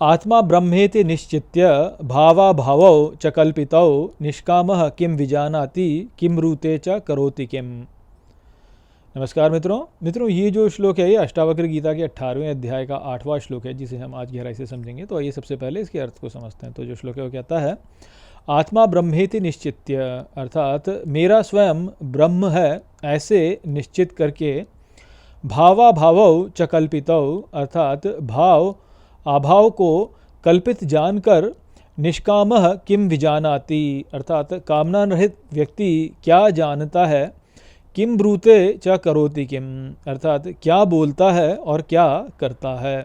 आत्मा ब्रह्मेति निश्चित्य भावाभावौ च कल्पितौ निष्कामः किम विजानाति किम रूते च करोति किम। नमस्कार मित्रों, ये जो श्लोक है ये अष्टावक्र गीता के 18वें अध्याय का 8वां श्लोक है, जिसे हम आज गहराई से समझेंगे। तो आइए सबसे पहले इसके अर्थ को समझते हैं। तो जो श्लोक है वो कहता है, आत्मा ब्रह्मेति निश्चित्य, अर्थात मेरा स्वयं ब्रह्म है ऐसे निश्चित करके, भावाभावौ च कल्पितौ, अर्थात भाव अभाव को कल्पित जानकर, निष्कामः किम विजानाति, अर्थात कामना रहित व्यक्ति क्या जानता है, किम ब्रूते च करोति किम, अर्थात क्या बोलता है और क्या करता है।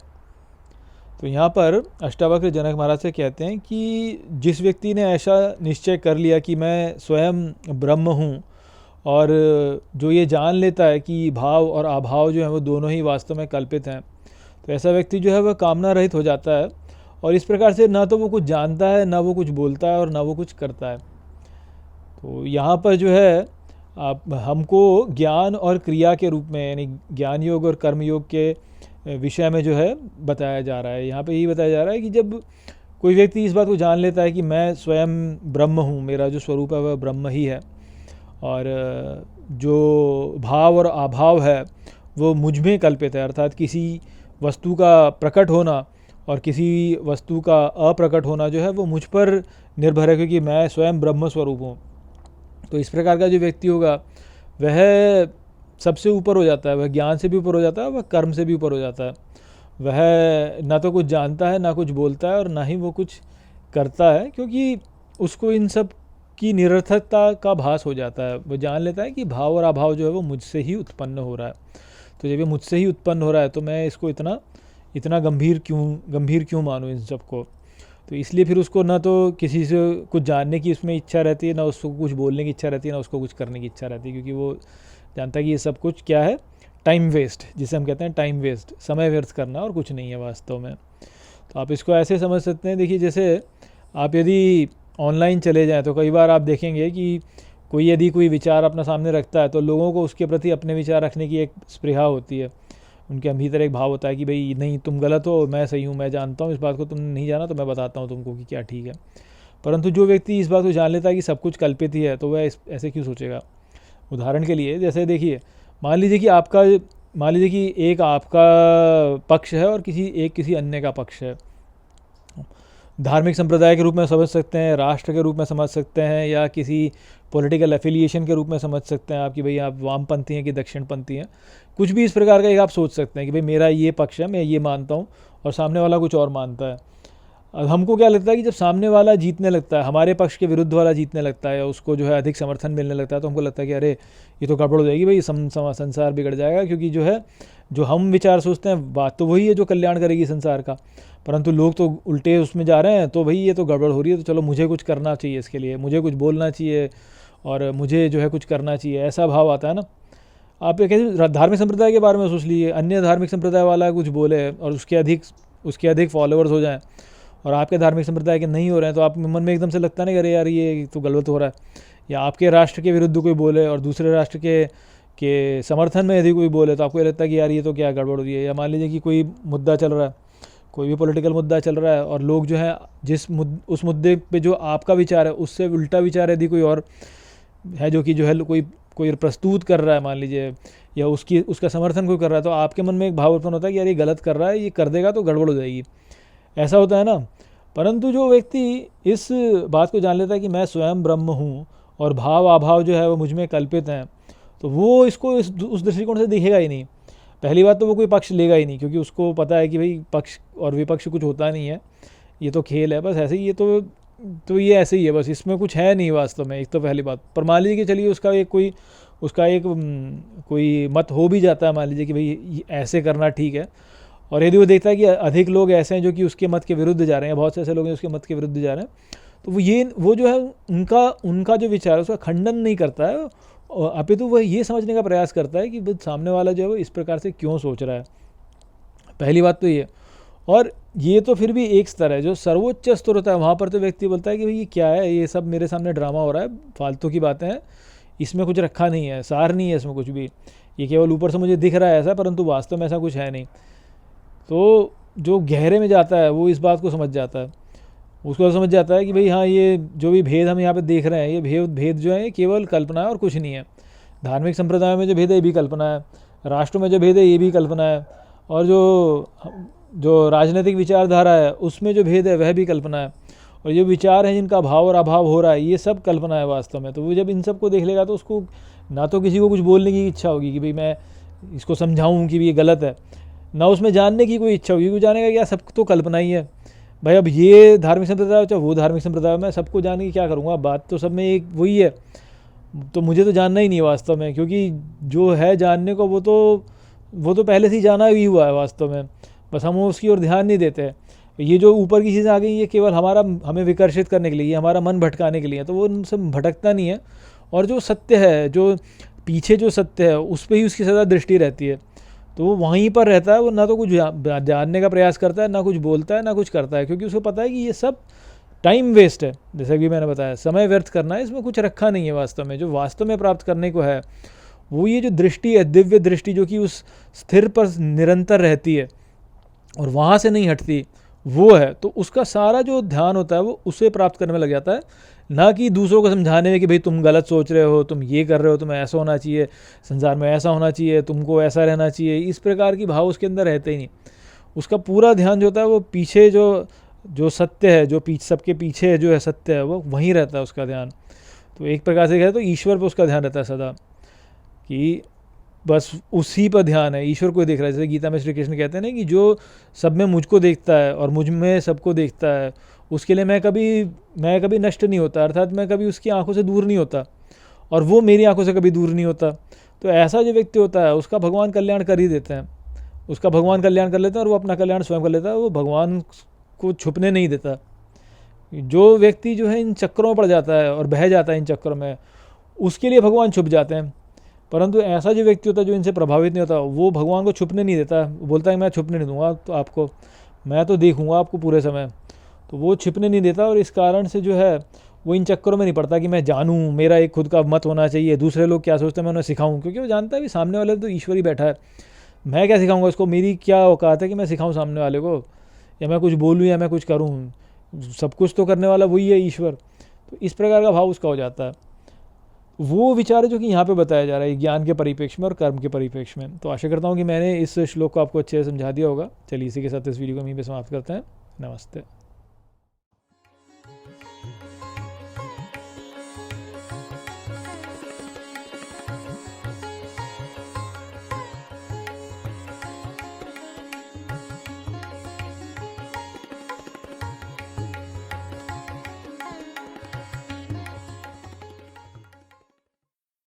तो यहाँ पर अष्टावक्र जनक महाराज से कहते हैं कि जिस व्यक्ति ने ऐसा निश्चय कर लिया कि मैं स्वयं ब्रह्म हूँ, और जो ये जान लेता है कि भाव और अभाव जो है वो दोनों ही वास्तव में कल्पित हैं, तो ऐसा व्यक्ति जो है वह कामना रहित हो जाता है। और इस प्रकार से ना तो वो कुछ जानता है, ना वो कुछ बोलता है और ना वो कुछ करता है। तो यहाँ पर जो है आप हमको ज्ञान और क्रिया के रूप में, यानी ज्ञान योग और कर्म योग के विषय में जो है बताया जा रहा है। यहाँ पे यही बताया जा रहा है कि जब कोई व्यक्ति इस बात को जान लेता है कि मैं स्वयं ब्रह्म हूँ, मेरा जो स्वरूप है वह ब्रह्म ही है, और जो भाव और अभाव है वो मुझ में कल्पित है, अर्थात किसी वस्तु का प्रकट होना और किसी वस्तु का अप्रकट होना जो है वो मुझ पर निर्भर है, क्योंकि मैं स्वयं ब्रह्म स्वरूप हूँ। तो इस प्रकार का जो व्यक्ति होगा वह सबसे ऊपर हो जाता है, वह ज्ञान से भी ऊपर हो जाता है, वह कर्म से भी ऊपर हो जाता है। वह ना तो कुछ जानता है, ना कुछ बोलता है और ना ही वो कुछ करता है, क्योंकि उसको इन सब की निरर्थकता का भास हो जाता है। वो जान लेता है कि भाव और अभाव जो है वो मुझसे ही उत्पन्न हो रहा है। तो जब ये मुझसे ही उत्पन्न हो रहा है तो मैं इसको इतना गंभीर क्यों मानूं इन सबको। तो इसलिए फिर उसको ना तो किसी से कुछ जानने की उसमें इच्छा रहती है, ना उसको कुछ बोलने की इच्छा रहती है, ना उसको कुछ करने की इच्छा रहती है, क्योंकि वो जानता है कि ये सब कुछ क्या है, टाइम वेस्ट, जिसे हम कहते हैं टाइम वेस्ट, समय व्यर्थ करना और कुछ नहीं है वास्तव में। तो आप इसको ऐसे समझ सकते हैं। देखिए, जैसे आप यदि ऑनलाइन चले जाएँ तो कई बार आप देखेंगे कि यदि कोई विचार अपना सामने रखता है तो लोगों को उसके प्रति अपने विचार रखने की एक स्पृहा होती है, उनके भीतर एक भाव होता है कि भाई नहीं, तुम गलत हो, मैं सही हूँ, मैं जानता हूँ इस बात को, तुमने नहीं जाना तो मैं बताता हूँ तुमको कि क्या ठीक है। परंतु जो व्यक्ति इस बात को जान लेता है कि सब कुछ कल्पित ही है, तो वह ऐसे क्यों सोचेगा। उदाहरण के लिए जैसे देखिए, मान लीजिए कि एक आपका पक्ष है और किसी अन्य का पक्ष है। धार्मिक संप्रदाय के रूप में समझ सकते हैं, राष्ट्र के रूप में समझ सकते हैं, या किसी पॉलिटिकल एफिलिएशन के रूप में समझ सकते हैं आप कि भाई आप वामपंथी हैं कि दक्षिणपंथी हैं। कुछ भी इस प्रकार का एक आप सोच सकते हैं कि भाई मेरा ये पक्ष है, मैं ये मानता हूँ, और सामने वाला कुछ और मानता है। अब हमको क्या लगता है कि जब सामने वाला जीतने लगता है, हमारे पक्ष के विरुद्ध वाला जीतने लगता है, या उसको जो है अधिक समर्थन मिलने लगता है, तो हमको लगता है कि अरे ये तो गड़बड़ हो जाएगी भाई, संसार बिगड़ जाएगा, क्योंकि जो हम विचार सोचते हैं बात तो वही है जो कल्याण करेगी संसार का, परंतु लोग तो उल्टे उसमें जा रहे हैं, तो भाई ये तो गड़बड़ हो रही है, तो चलो मुझे कुछ करना चाहिए, इसके लिए मुझे कुछ बोलना चाहिए और मुझे जो है कुछ करना चाहिए, ऐसा भाव आता है ना। आप ये कहते धार्मिक संप्रदाय के बारे में सोच लीजिए, अन्य धार्मिक संप्रदाय वाला कुछ बोले और उसके अधिक फॉलोअर्स हो जाएं और आपके धार्मिक संप्रदाय के नहीं हो रहे हैं, तो आप मन में एकदम से लगता नहीं कि अरे यार ये तो गलत हो रहा है। या आपके राष्ट्र के विरुद्ध कोई बोले और दूसरे राष्ट्र के समर्थन में यदि कोई बोले, तो आपको ये लगता है कि यार ये तो क्या गड़बड़ हो रही है। या मान लीजिए कि कोई मुद्दा चल रहा है, कोई भी पॉलिटिकल मुद्दा चल रहा है, और लोग जो है उस मुद्दे पे जो आपका विचार है उससे उल्टा विचार यदि कोई और है जो कि जो है कोई प्रस्तुत कर रहा है मान लीजिए, या उसका समर्थन कोई कर रहा है, तो आपके मन में एक भाव उत्पन्न होता है कि यार ये गलत कर रहा है, ये कर देगा तो गड़बड़ हो जाएगी, ऐसा होता है ना। परंतु जो व्यक्ति इस बात को जान लेता है कि मैं स्वयं ब्रह्म हूँ और भाव अभाव जो है वो मुझ में कल्पित हैं, तो वो इसको उस दृष्टिकोण से देखेगा ही नहीं। पहली बात तो वो कोई पक्ष लेगा ही नहीं, क्योंकि उसको पता है कि भाई पक्ष और विपक्ष कुछ होता नहीं है, ये तो खेल है बस, ऐसे ही ये तो ये ऐसे ही है बस, इसमें कुछ है नहीं वास्तव में। एक तो पहली बात। पर मान लीजिए कि चलिए उसका एक कोई मत हो भी जाता है, मान लीजिए कि भाई ऐसे करना ठीक है, और यदि वो देखता है कि अधिक लोग ऐसे हैं जो कि उसके मत के विरुद्ध जा रहे हैं, बहुत से ऐसे लोग हैं उसके मत के विरुद्ध जा रहे हैं, तो वो जो है उनका जो विचार है उसका खंडन नहीं करता है, अपितु वह ये समझने का प्रयास करता है कि सामने वाला जो है वो इस प्रकार से क्यों सोच रहा है। पहली बात तो ये। और ये तो फिर भी एक स्तर है, जो सर्वोच्च स्तर होता है वहाँ पर तो व्यक्ति बोलता है कि भाई ये क्या है, ये सब मेरे सामने ड्रामा हो रहा है, फालतू की बातें हैं, इसमें कुछ रखा नहीं है, सार नहीं है इसमें कुछ भी, ये केवल ऊपर से मुझे दिख रहा है ऐसा, परंतु वास्तव में ऐसा कुछ है नहीं। तो जो गहरे में जाता है वो इस बात को समझ जाता है, उसको समझ जाता है कि भाई हाँ, ये जो भी भेद हम यहाँ पे देख रहे हैं, ये भेद जो है ये केवल कल्पना है और कुछ नहीं है। धार्मिक संप्रदायों में जो भेद है ये भी कल्पना है, राष्ट्रों में जो भेद है ये भी कल्पना है, और जो राजनीतिक विचारधारा है उसमें जो भेद है वह भी कल्पना है, और ये विचार हैं जिनका भाव और अभाव हो रहा है ये सब कल्पना है वास्तव में। तो वो जब इन सब को देख लेगा तो उसको ना तो किसी को कुछ बोलने की इच्छा होगी कि भाई मैं इसको समझाऊं कि ये गलत है, ना उसमें जानने की कोई इच्छा होगी, क्योंकि जानेगा क्या सब तो कल्पना ही है भाई। अब ये धार्मिक संप्रदाय चाहे वो धार्मिक संप्रदाय, मैं सबको जानने की क्या करूँगा, बात तो सब में एक वही है। तो मुझे तो जानना ही नहीं है वास्तव में, क्योंकि जो है जानने को वो तो पहले से ही जाना ही हुआ है वास्तव में, बस हम उसकी ओर ध्यान नहीं देते। ये जो ऊपर की चीज़ें आ गई ये केवल हमें विकर्षित करने के लिए, हमारा मन भटकाने के लिए, तो वो उनसे भटकता नहीं है। और जो सत्य है, जो पीछे जो सत्य है उस पर ही उसकी सदा दृष्टि रहती है, तो वो वहीं पर रहता है। वो ना तो कुछ जानने का प्रयास करता है, ना कुछ बोलता है, ना कुछ करता है, क्योंकि उसको पता है कि ये सब टाइम वेस्ट है। जैसा कि मैंने बताया, समय व्यर्थ करना है, इसमें कुछ रखा नहीं है वास्तव में। जो वास्तव में प्राप्त करने को है वो ये जो दृष्टि है, दिव्य दृष्टि, जो कि उस स्थिर पर निरंतर रहती है और वहाँ से नहीं हटती, वो है। तो उसका सारा जो ध्यान होता है वो उसे प्राप्त करने में लग जाता है, ना कि दूसरों को समझाने में कि भाई तुम गलत सोच रहे हो, तुम ये कर रहे हो, तुम्हें ऐसा होना चाहिए, संसार में ऐसा होना चाहिए, तुमको ऐसा रहना चाहिए। इस प्रकार की भाव उसके अंदर रहते ही नहीं। उसका पूरा ध्यान जो होता है वो पीछे जो सत्य है, जो सबके पीछे जो है सत्य है, वो वहीं रहता है उसका ध्यान। तो एक प्रकार से कहे तो ईश्वर पर उसका ध्यान रहता है सदा, कि बस उसी पर ध्यान है, ईश्वर को देख रहा है। जैसे गीता में श्री कृष्ण कहते हैं ना कि जो सब में मुझको देखता है और मुझ में सबको देखता है, उसके लिए मैं कभी नष्ट नहीं होता, अर्थात मैं कभी उसकी आंखों से दूर नहीं होता और वो मेरी आंखों से कभी दूर नहीं होता। तो ऐसा जो व्यक्ति होता है उसका भगवान कल्याण कर ही देते हैं, उसका भगवान कल्याण कर लेते हैं और वो अपना कल्याण स्वयं कर लेता है, वो भगवान को छुपने नहीं देता। जो व्यक्ति जो है इन चक्रों में पड़ जाता है और बह जाता है इन चक्रों में, उसके लिए भगवान छुप जाते हैं। परंतु ऐसा जो व्यक्ति होता है जो इनसे प्रभावित नहीं होता, वो भगवान को छुपने नहीं देता, बोलता है मैं छुपने नहीं दूंगा तो आपको, मैं तो देखूंगा आपको पूरे समय। तो वो छिपने नहीं देता, और इस कारण से जो है वो इन चक्करों में नहीं पड़ता कि मैं जानूं, मेरा एक खुद का मत होना चाहिए, दूसरे लोग क्या सोचते हैं मैं उन्हें सिखाऊं, क्योंकि वो जानता है भी सामने वाले तो ईश्वर ही बैठा है, मैं क्या सिखाऊंगा उसको, मेरी क्या औकात है कि मैं सिखाऊं सामने वाले को, या मैं कुछ बोलूं या मैं कुछ करूं, सब कुछ तो करने वाला वही है ईश्वर। तो इस प्रकार का भाव उसका हो जाता है। वो विचार है जो कि यहाँ पे बताया जा रहा है ज्ञान के परिप्रेक्ष्य में और कर्म के परिप्रेक्ष्य में। तो आशा करता हूँ कि मैंने इस श्लोक को आपको अच्छे से समझा दिया होगा। चलिए इसी के साथ इस वीडियो को यहीं पे समाप्त करते हैं। नमस्ते।